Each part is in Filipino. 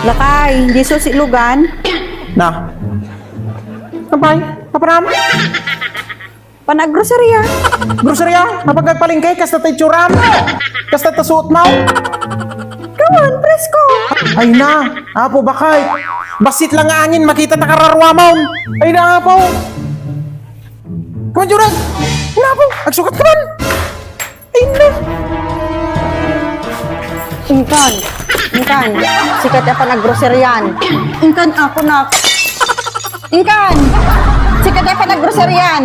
Lakay, hindi susilugan. Na. Kapay, kaparam. Panaggrocerya. Grocerya, kapag nagpalingkay, kasta tayo tsuram. Kasta tasuot mo. Kawan, presko. Ay na, apo bakay. Basit lang nga angin, makita na kararwamon. Ay na, apo. Kaman, Jurag. Ay na, apo. Agsukat ka man. Ay na. Ingkan. Sikat ya panaggroceryan. Ingkan ako na. Ingkan. Sikat ya panaggroceryan.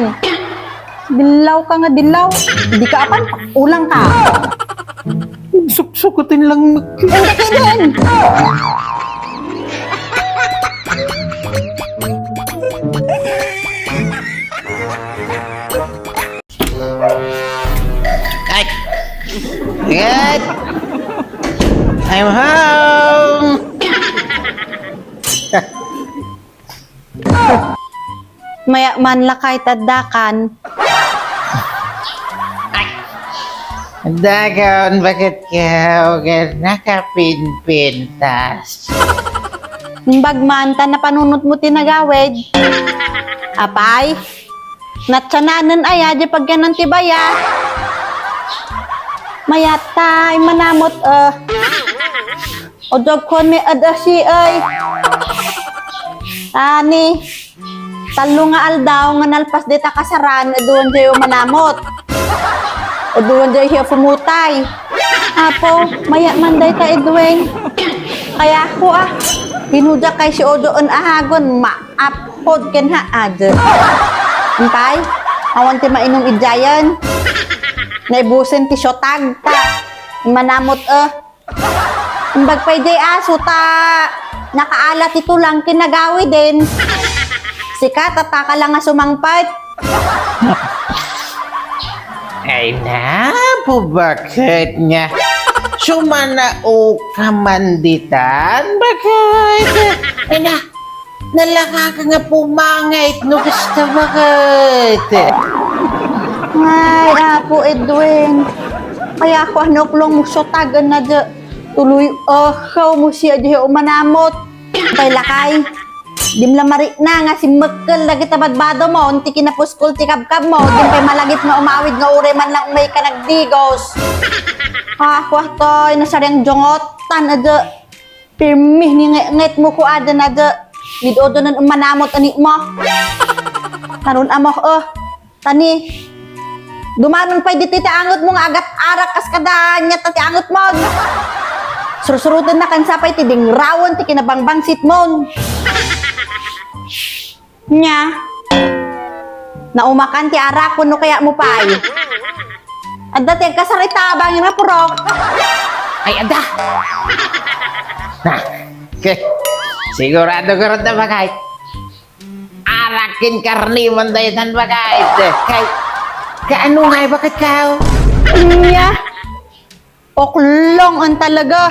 Dilaw ka nga, dilaw. Hindi ka apan, ulang ka. Sukutin lang. Hindi ka din. Ay! Good! I'm home! Maya man lakay tadakan. Dagon, bakit ka nakapinpintas? Bagmanta na panunot mo tinagawid. Apay, natsananan aya di pagkanan tibaya. Mayata, manamot odog kon may adasi ay. Tani, talo nga aldaw nga nalpas dita kasaran, doon jayo manamot. O doon jayo hiya pumutay. Apo, maya manday ta Edwin. Kaya ako hinuda kay si Odoon ahagon, maapod ken ha ade. Antay, awan ti mainom idyayan. Naibusin ti syotag ta. Manamot Imbag pay jay aso ta. Nakaalat ito lang kinagawi din. Sikat at taka lang nga sumangpat. Ay na, po bakit nga? Sumanao ka manditan? Bakit? Ay na, nalaka ka nga pumangait, no gusto bakit? Ay, Apo Edwin. Kaya ako anuklong mo sotagan na di. Tuloy, how mo siya di umanamot. Kay lakay. Dimla mari na nga si Mekkel lagi tabadbado mo. Unti kinapuskul ti kabkab mo. Dim pay malagit nga umawid nga ure man lang umay ka nagdigos. Wah toy, nasaryang jongotan ada. Pirmih ni ngait mo ko ada na ada. Lidodo nan umanamot ani mo. Karon amo tani. Dumanon pa'y dito angot mo nga agat arak kas kadanya ti angot mo. Surusurutan na kan sapay ti ding rawon ti kinabangbangsit mo. Nya. Naumakan ti arak kuno kaya mo pay. Adda ti kasarita bangin na purok. Ay, ada! Na, sigurado ka rin na bakit? Arakin karniwan dayan bakit? Kaano nga bakit ka? Nya. Oklong ang talaga.